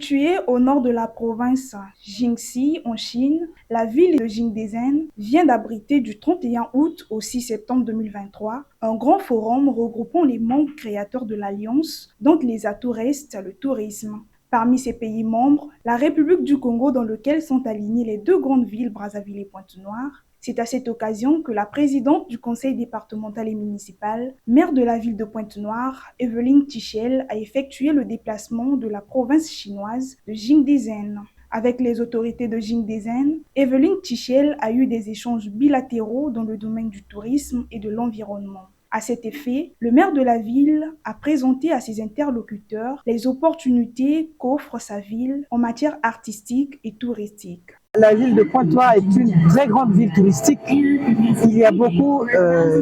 Située au nord de la province Jingxi en Chine, la ville de Jingdezhen vient d'abriter du 31 août au 6 septembre 2023 un grand forum regroupant les membres créateurs de l'Alliance, dont les atouts restent le tourisme. Parmi ces pays membres, la République du Congo dans laquelle sont alignées les deux grandes villes Brazzaville et Pointe-Noire. C'est à cette occasion que la présidente du conseil départemental et municipal, maire de la ville de Pointe-Noire, Evelyne Tichel, a effectué le déplacement de la province chinoise de Jingdezhen. Avec les autorités de Jingdezhen, Evelyne Tichel a eu des échanges bilatéraux dans le domaine du tourisme et de l'environnement. À cet effet, le maire de la ville a présenté à ses interlocuteurs les opportunités qu'offre sa ville en matière artistique et touristique. La ville de Pointe-Noire est une très grande ville touristique. Il y a beaucoup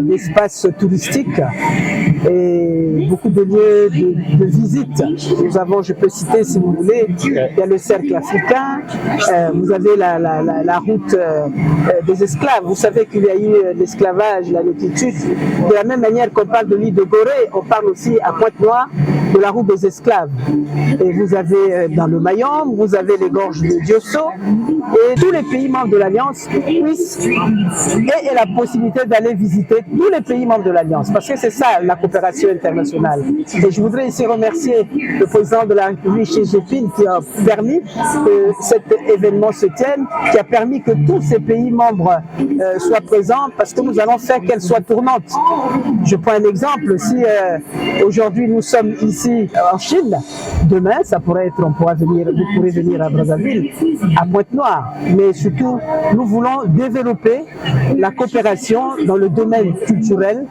d'espaces touristiques et beaucoup de lieux de visite. Nous avons, je peux citer si vous voulez, il y a le cercle africain, vous avez la route des esclaves. Vous savez qu'il y a eu l'esclavage, la négritude. De la même manière qu'on parle de l'île de Gorée, on parle aussi à Pointe-Noire de la route des esclaves. Et vous avez dans le Mayombe, vous avez les gorges de Diosso. Et tous les pays membres de l'Alliance puissent et la possibilité d'aller visiter tous les pays membres de l'Alliance, parce que c'est ça la coopération internationale. Et je voudrais ici remercier le président de la République, Xi Jinping, qui a permis que cet événement se tienne, qui a permis que tous ces pays membres soient présents, parce que nous allons faire qu'elle soit tournante. Je prends un exemple, si aujourd'hui nous sommes ici en Chine, demain ça pourrait être, vous pourrez venir à Brazzaville, à Pointe-Noire. Mais surtout, nous voulons développer la coopération dans le domaine culturel,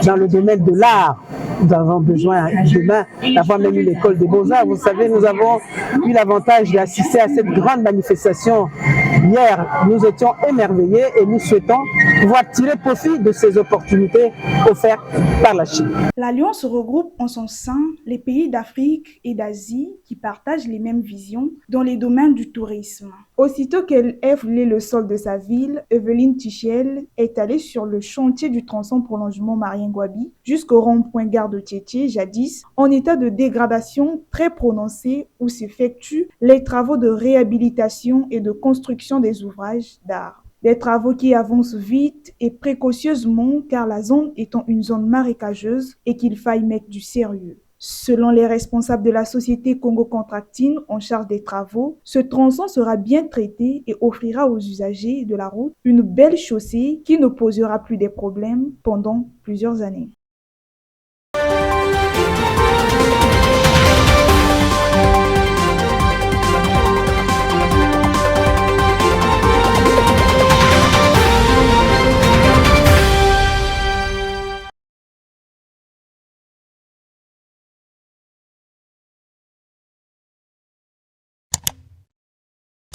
dans le domaine de l'art. Nous avons besoin demain d'avoir même une école des beaux-arts. Vous savez, nous avons eu l'avantage d'assister à cette grande manifestation. Hier, nous étions émerveillés et nous souhaitons pouvoir tirer profit de ces opportunités offertes par la Chine. L'Alliance regroupe en son sein les pays d'Afrique et d'Asie qui partagent les mêmes visions dans les domaines du tourisme. Aussitôt qu'elle a foulé le sol de sa ville, Evelyne Tichel est allée sur le chantier du tronçon prolongement Marien-Gwabi jusqu'au rond-point gare de Tiétié, jadis en état de dégradation très prononcée où s'effectuent les travaux de réhabilitation et de construction des ouvrages d'art. Des travaux qui avancent vite et précautionneusement car la zone étant une zone marécageuse et qu'il faille mettre du sérieux. Selon les responsables de la société Congo Contracting en charge des travaux, ce tronçon sera bien traité et offrira aux usagers de la route une belle chaussée qui ne posera plus des problèmes pendant plusieurs années.